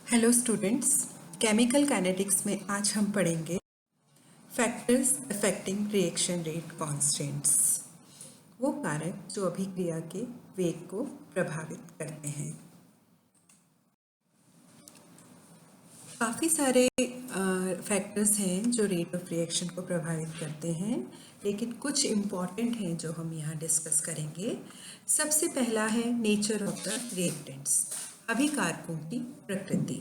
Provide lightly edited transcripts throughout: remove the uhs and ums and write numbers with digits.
Hello students, chemical kinetics में आज हम पढ़ेंगे factors affecting reaction rate constants. वो कारक जो अभिक्रिया के वेग को प्रभावित करते हैं। काफ़ी सारे फैक्टर्स हैं जो रेट ऑफ रिएक्शन को प्रभावित करते हैं, लेकिन कुछ इम्पॉर्टेंट हैं जो हम यहाँ डिस्कस करेंगे। सबसे पहला है नेचर ऑफ द रिएक्टेंट्स, अभिकारकों की प्रकृति।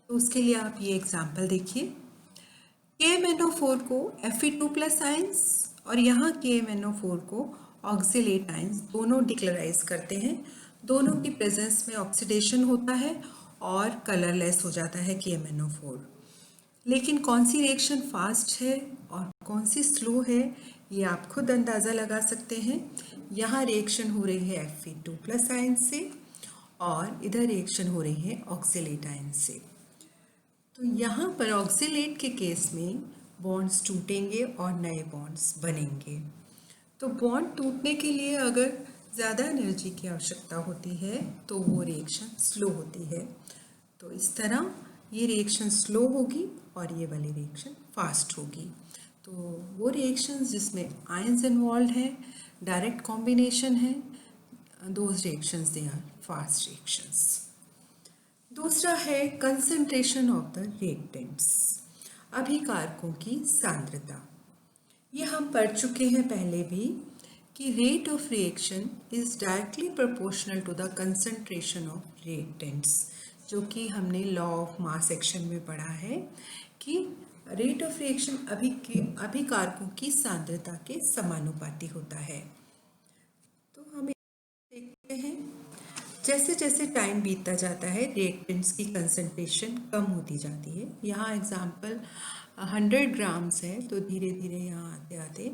तो उसके लिए आप ये एग्जाम्पल देखिए, KMnO4 को Fe2+ आयंस और यहाँ KMnO4 को ऑक्सिलेट आयंस दोनों डिक्लोराइज करते हैं। दोनों की प्रेजेंस में ऑक्सीडेशन होता है और कलरलेस हो जाता है KMnO4। लेकिन कौन सी रिएक्शन फास्ट है और कौन सी स्लो है, ये आप खुद अंदाज़ा लगा सकते हैं। यहाँ रिएक्शन हो रही है Fe2+ आयंस से और इधर रिएक्शन हो रही है ऑक्सिलेट आयंस से। तो यहाँ पर ऑक्सिलेट के केस में बॉन्ड्स टूटेंगे और नए बॉन्ड्स बनेंगे। तो बॉन्ड टूटने के लिए अगर ज़्यादा एनर्जी की आवश्यकता होती है तो वो रिएक्शन स्लो होती है। तो इस तरह ये रिएक्शन स्लो होगी और ये वाली रिएक्शन फास्ट होगी। तो वो रिएक्शंस जिसमें आयंस इन्वॉल्व हैं, डायरेक्ट कॉम्बिनेशन है, those reactions they are fast reactions. दूसरा है कंसंट्रेशन ऑफ द रिएक्टेंट्स, अभिकारकों की सांद्रता। ये हम पढ़ चुके हैं पहले भी कि rate of reaction is directly proportional to the concentration of reactants, जो कि हमने लॉ ऑफ मास एक्शन में पढ़ा है कि रेट ऑफ रिएक्शन अभिकारकों की सांद्रता के समानुपाती होता है। तो हम देखते हैं जैसे जैसे टाइम बीतता जाता है रिएक्टेंट्स की कंसंट्रेशन कम होती जाती है। यहाँ एग्जांपल 100 ग्राम्स है, तो धीरे धीरे यहाँ आते आते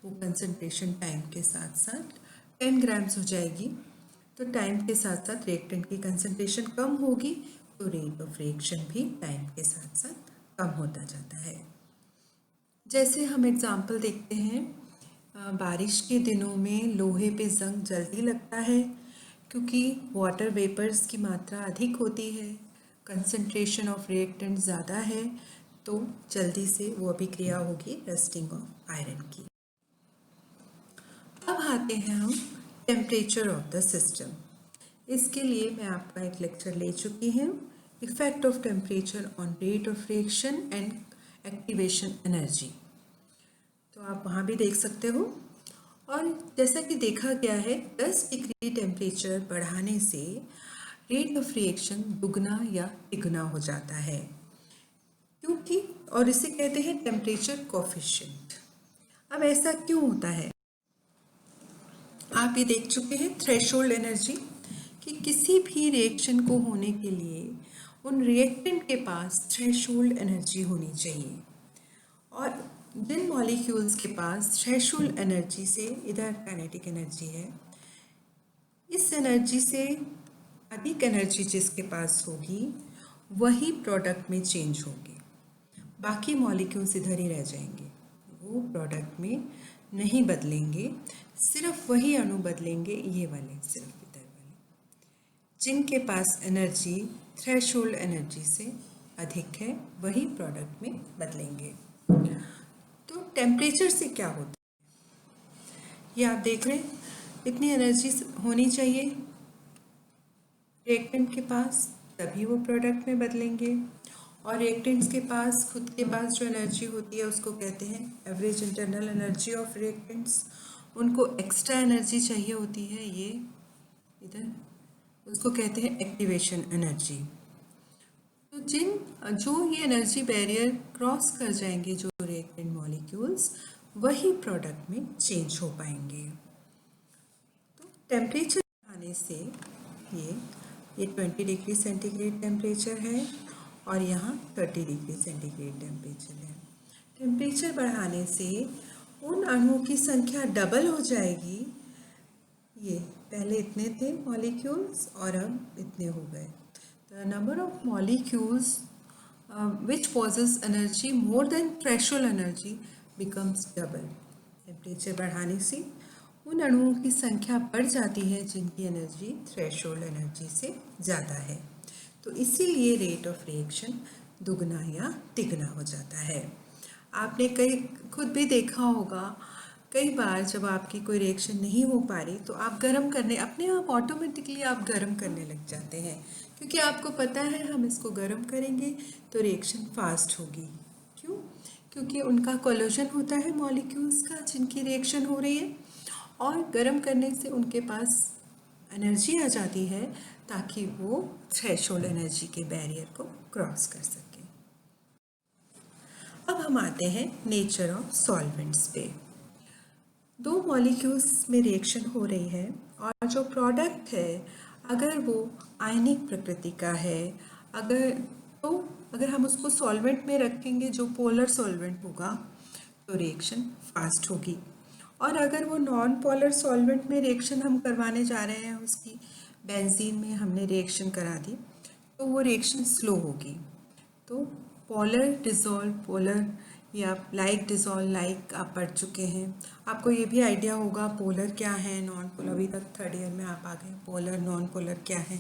वो कंसंट्रेशन टाइम के साथ साथ 10 ग्राम्स हो जाएगी। तो टाइम के साथ साथ रिएक्टेंट की कंसंट्रेशन कम होगी, तो रेट ऑफ रिएक्शन भी टाइम के साथ साथ कम होता जाता है। जैसे हम एग्जाम्पल देखते हैं, बारिश के दिनों में लोहे पे जंग जल्दी लगता है क्योंकि वाटर वेपर्स की मात्रा अधिक होती है, कंसंट्रेशन ऑफ रिएक्टेंट ज़्यादा है, तो जल्दी से वो अभिक्रिया होगी रस्टिंग ऑफ आयरन की। अब आते हैं हम टेम्परेचर ऑफ द सिस्टम। इसके लिए मैं आपका एक लेक्चर ले चुकी हूँ, effect of temperature on rate of reaction and activation energy. तो आप वहाँ भी देख सकते हो। और जैसा कि देखा गया है, 10 डिग्री टेम्परेचर बढ़ाने से रेट ऑफ रिएक्शन दुगना या तिगुना हो जाता है, क्योंकि और इसे कहते हैं टेम्परेचर कोफिशिएंट। अब ऐसा क्यों होता है? आप ये देख चुके हैं थ्रेशोल्ड एनर्जी, कि किसी भी रिएक्शन को होने के लिए उन रिएक्टेंट के पास थ्रेशोल्ड एनर्जी होनी चाहिए। और जिन मॉलिक्यूल्स के पास थ्रेशोल्ड एनर्जी से, इधर काइनेटिक एनर्जी है, इस एनर्जी से अधिक एनर्जी जिसके पास होगी वही प्रोडक्ट में चेंज होगी, बाकी मॉलिक्यूल्स इधर ही रह जाएंगे, वो प्रोडक्ट में नहीं बदलेंगे, सिर्फ वही अणु बदलेंगे, ये वाले सिर्फ इधर वाले, जिनके पास एनर्जी थ्रेशोल्ड एनर्जी से अधिक है वही प्रोडक्ट में बदलेंगे। तो टेम्परेचर से क्या होता है, ये आप देख रहे हैं, इतनी एनर्जी होनी चाहिए रिएक्टेंट के पास, तभी वो प्रोडक्ट में बदलेंगे। और रिएक्टेंट्स के पास खुद के पास जो एनर्जी होती है उसको कहते हैं average internal energy of reactants. उनको एक्स्ट्रा एनर्जी चाहिए होती है, ये इधर, उसको कहते हैं एक्टिवेशन एनर्जी। तो जो ये एनर्जी बैरियर क्रॉस कर जाएंगे जो रिएक्टेंट मॉलिक्यूल्स, वही प्रोडक्ट में चेंज हो पाएंगे। तो टेम्परेचर बढ़ाने से ये 20 डिग्री सेंटीग्रेड टेम्परेचर है और यहाँ 30 डिग्री सेंटीग्रेड टेम्परेचर है। टेम्परेचर बढ़ाने से उन अणुओं की संख्या डबल हो जाएगी। ये पहले इतने थे मॉलिक्यूल्स और अब इतने हो गए। The number of molecules which possess energy more than threshold energy becomes double. Temperature बढ़ाने से उन अणुओं की संख्या बढ़ जाती है जिनकी एनर्जी थ्रेशोल्ड एनर्जी से ज़्यादा है। तो इसीलिए रेट ऑफ रिएक्शन दुगना या तिगना हो जाता है। आपने कई खुद भी देखा होगा, कई बार जब आपकी कोई रिएक्शन नहीं हो पा रही तो आप गर्म करने अपने आप ऑटोमेटिकली आप गर्म करने लग जाते हैं, क्योंकि आपको पता है हम इसको गर्म करेंगे तो रिएक्शन फास्ट होगी। क्यों? क्योंकि उनका कोलिजन होता है मॉलिक्यूल्स का जिनकी रिएक्शन हो रही है, और गर्म करने से उनके पास एनर्जी आ जाती है ताकि वो थ्रेशोल्ड एनर्जी के बैरियर को क्रॉस कर सके। अब हम आते हैं नेचर ऑफ सॉल्वेंट्स पे। दो मॉलिक्यूल्स में रिएक्शन हो रही है और जो प्रोडक्ट है अगर वो आयनिक प्रकृति का है, अगर हम उसको सॉल्वेंट में रखेंगे जो पोलर सॉल्वेंट होगा तो रिएक्शन फास्ट होगी, और अगर वो नॉन पोलर सॉल्वेंट में रिएक्शन हम करवाने जा रहे हैं, उसकी बेंजीन में हमने रिएक्शन करा दी तो वो रिएक्शन स्लो होगी। तो पोलर डिज़ोल्व पोलर या लाइक डिज़ोल्व लाइक आप पढ़ चुके हैं, आपको ये भी आइडिया होगा पोलर क्या है, नॉन पोलर, अभी तक थर्ड ईयर में आप आ गए, पोलर नॉन पोलर क्या है।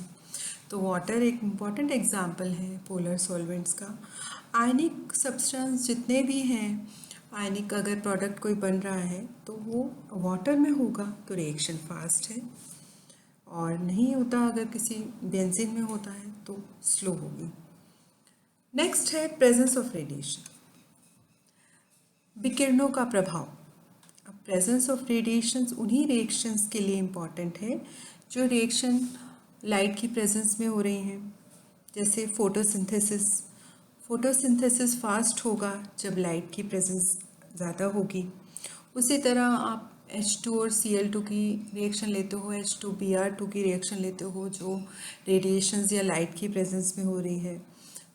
तो वाटर एक इम्पॉर्टेंट एग्जाम्पल है पोलर सॉल्वेंट्स का। आयनिक सब्सटेंस जितने भी हैं, आयनिक अगर प्रोडक्ट कोई बन रहा है तो वो वाटर में होगा तो रिएक्शन फास्ट है, और नहीं होता अगर किसी बेंजीन में होता है तो स्लो होगी। नेक्स्ट है प्रेजेंस ऑफ रेडिएशन, विकिरणों का प्रभाव। अब प्रेजेंस ऑफ रेडिएशंस उन्हीं रिएक्शंस के लिए इम्पॉर्टेंट है जो रिएक्शन लाइट की प्रेजेंस में हो रही हैं, जैसे फोटोसिंथेसिस। फोटोसिंथेसिस फास्ट होगा जब लाइट की प्रेजेंस ज़्यादा होगी। उसी तरह आप H2 और Cl2 की रिएक्शन लेते हो, H2Br2 की रिएक्शन लेते हो जो रेडिएशंस या लाइट की प्रेजेंस में हो रही है।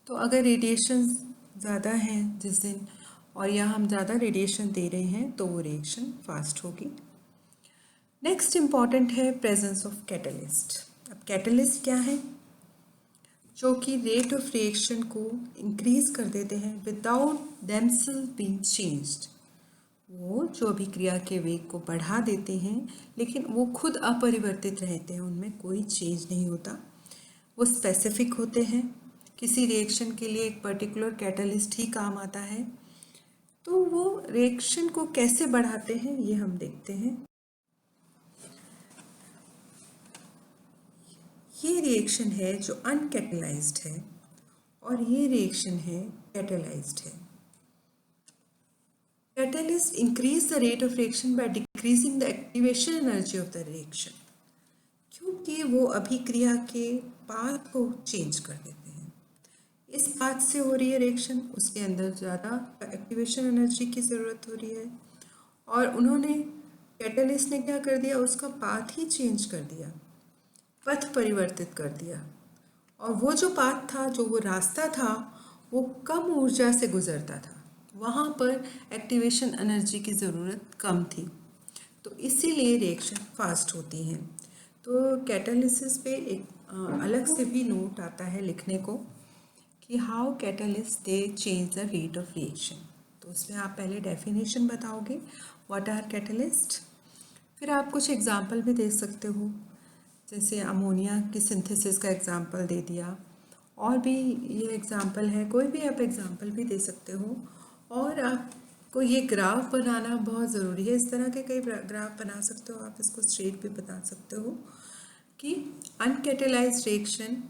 तो अगर रेडिएशन ज़्यादा हैं जिस दिन, और या हम ज़्यादा रेडिएशन दे रहे हैं तो वो रिएक्शन फास्ट होगी। नेक्स्ट इम्पॉर्टेंट है प्रेजेंस ऑफ कैटलिस्ट। अब कैटलिस्ट क्या है? जो कि रेट ऑफ रिएक्शन को इंक्रीज कर देते हैं विदाउट देमसेल्फ बीइंग चेंज्ड। वो जो अभिक्रिया के वेग को बढ़ा देते हैं लेकिन वो खुद अपरिवर्तित रहते हैं, उनमें कोई चेंज नहीं होता। वो स्पेसिफिक होते हैं, किसी रिएक्शन के लिए एक पर्टिकुलर कैटलिस्ट ही काम आता है। तो वो रिएक्शन को कैसे बढ़ाते हैं ये हम देखते हैं। ये रिएक्शन है जो अनकैटलाइज्ड है और ये रिएक्शन है कैटलाइज्ड है। Catalyst increase the rate of reaction by decreasing the activation energy of the reaction, क्योंकि वो अभिक्रिया के पाथ को चेंज कर देते हैं। इस पाथ से हो रही है रिएक्शन, उसके अंदर ज़्यादा एक्टिवेशन एनर्जी की ज़रूरत हो रही है, और उन्होंने कैटलिस्ट ने क्या कर दिया, उसका पाथ ही चेंज कर दिया, पथ परिवर्तित कर दिया। और वो जो पाथ था, जो वो रास्ता था, वो कम ऊर्जा से गुजरता था, वहाँ पर एक्टिवेशन एनर्जी की ज़रूरत कम थी, तो इसीलिए रिएक्शन फास्ट होती हैं। तो कैटालिसिस पे एक अलग से भी नोट आता है लिखने को कि how catalyst they change the rate of reaction. तो उसमें आप पहले डेफिनेशन बताओगे व्हाट आर कैटलिस्ट, फिर आप कुछ एग्जाम्पल भी दे सकते हो, जैसे अमोनिया की सिंथेसिस का एग्जाम्पल दे दिया, और भी ये एग्जाम्पल है, कोई भी आप एग्जाम्पल भी दे सकते हो। और आपको ये ग्राफ बनाना बहुत ज़रूरी है, इस तरह के कई ग्राफ बना सकते हो आप, इसको स्ट्रेट भी बता सकते हो कि अनकैटलाइज्ड रिएक्शन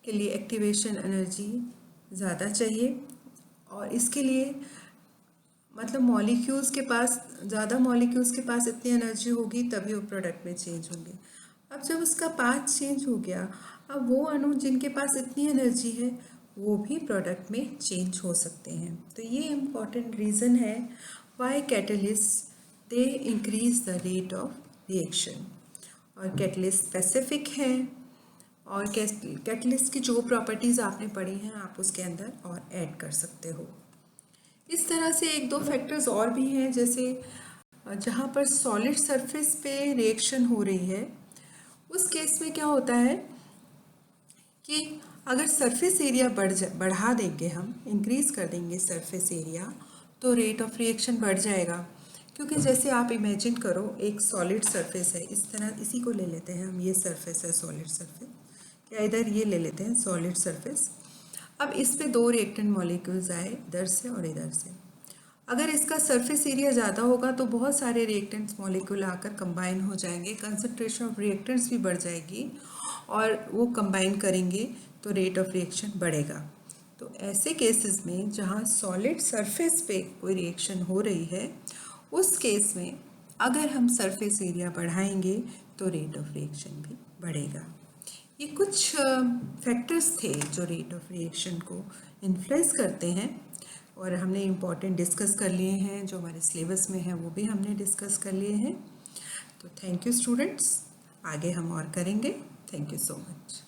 के लिए एक्टिवेशन एनर्जी ज़्यादा चाहिए, और इसके लिए मतलब मॉलिक्यूल्स के पास, ज़्यादा मॉलिक्यूल्स के पास इतनी एनर्जी होगी तभी वो प्रोडक्ट में चेंज होंगे। अब जब उसका पाथ चेंज हो गया, अब वो अणु जिनके पास इतनी एनर्जी है वो भी प्रोडक्ट में चेंज हो सकते हैं। तो ये इम्पॉर्टेंट रीज़न है why catalyst they increase the rate of reaction. और कैटलिस्ट स्पेसिफिक है, और कैटलिस्ट की जो प्रॉपर्टीज़ आपने पढ़ी हैं आप उसके अंदर और ऐड कर सकते हो। इस तरह से एक दो फैक्टर्स और भी हैं, जैसे जहाँ पर सॉलिड सरफेस पे रिएक्शन हो रही है उस केस में क्या होता है कि अगर सरफेस एरिया बढ़ा देंगे, हम इंक्रीज़ कर देंगे सरफेस एरिया, तो रेट ऑफ रिएक्शन बढ़ जाएगा। क्योंकि जैसे आप इमेजिन करो एक सॉलिड सरफेस है, इस तरह इसी को ले लेते हैं हम, ये सरफेस है सॉलिड सरफेस, या इधर ये ले लेते हैं सॉलिड सरफेस। अब इस पे दो रिएक्टेंट मॉलिक्यूल्स आए इधर से और इधर से। अगर इसका सरफेस एरिया ज़्यादा होगा तो बहुत सारे रिएक्टेंट्स मॉलिक्यूल आकर कंबाइन हो जाएंगे, कंसंट्रेशन ऑफ रिएक्टेंट्स भी बढ़ जाएगी और वो कंबाइन करेंगे तो रेट ऑफ रिएक्शन बढ़ेगा। तो ऐसे केसेस में जहाँ सॉलिड सरफेस पे कोई रिएक्शन हो रही है, उस केस में अगर हम सरफेस एरिया बढ़ाएंगे तो रेट ऑफ रिएक्शन भी बढ़ेगा। ये कुछ फैक्टर्स थे जो रेट ऑफ रिएक्शन को इन्फ्लुएंस करते हैं और हमने इम्पॉर्टेंट डिस्कस कर लिए हैं, जो हमारे सिलेबस में है वो भी हमने डिस्कस कर लिए हैं। तो थैंक यू स्टूडेंट्स, आगे हम और करेंगे। Thank you so much.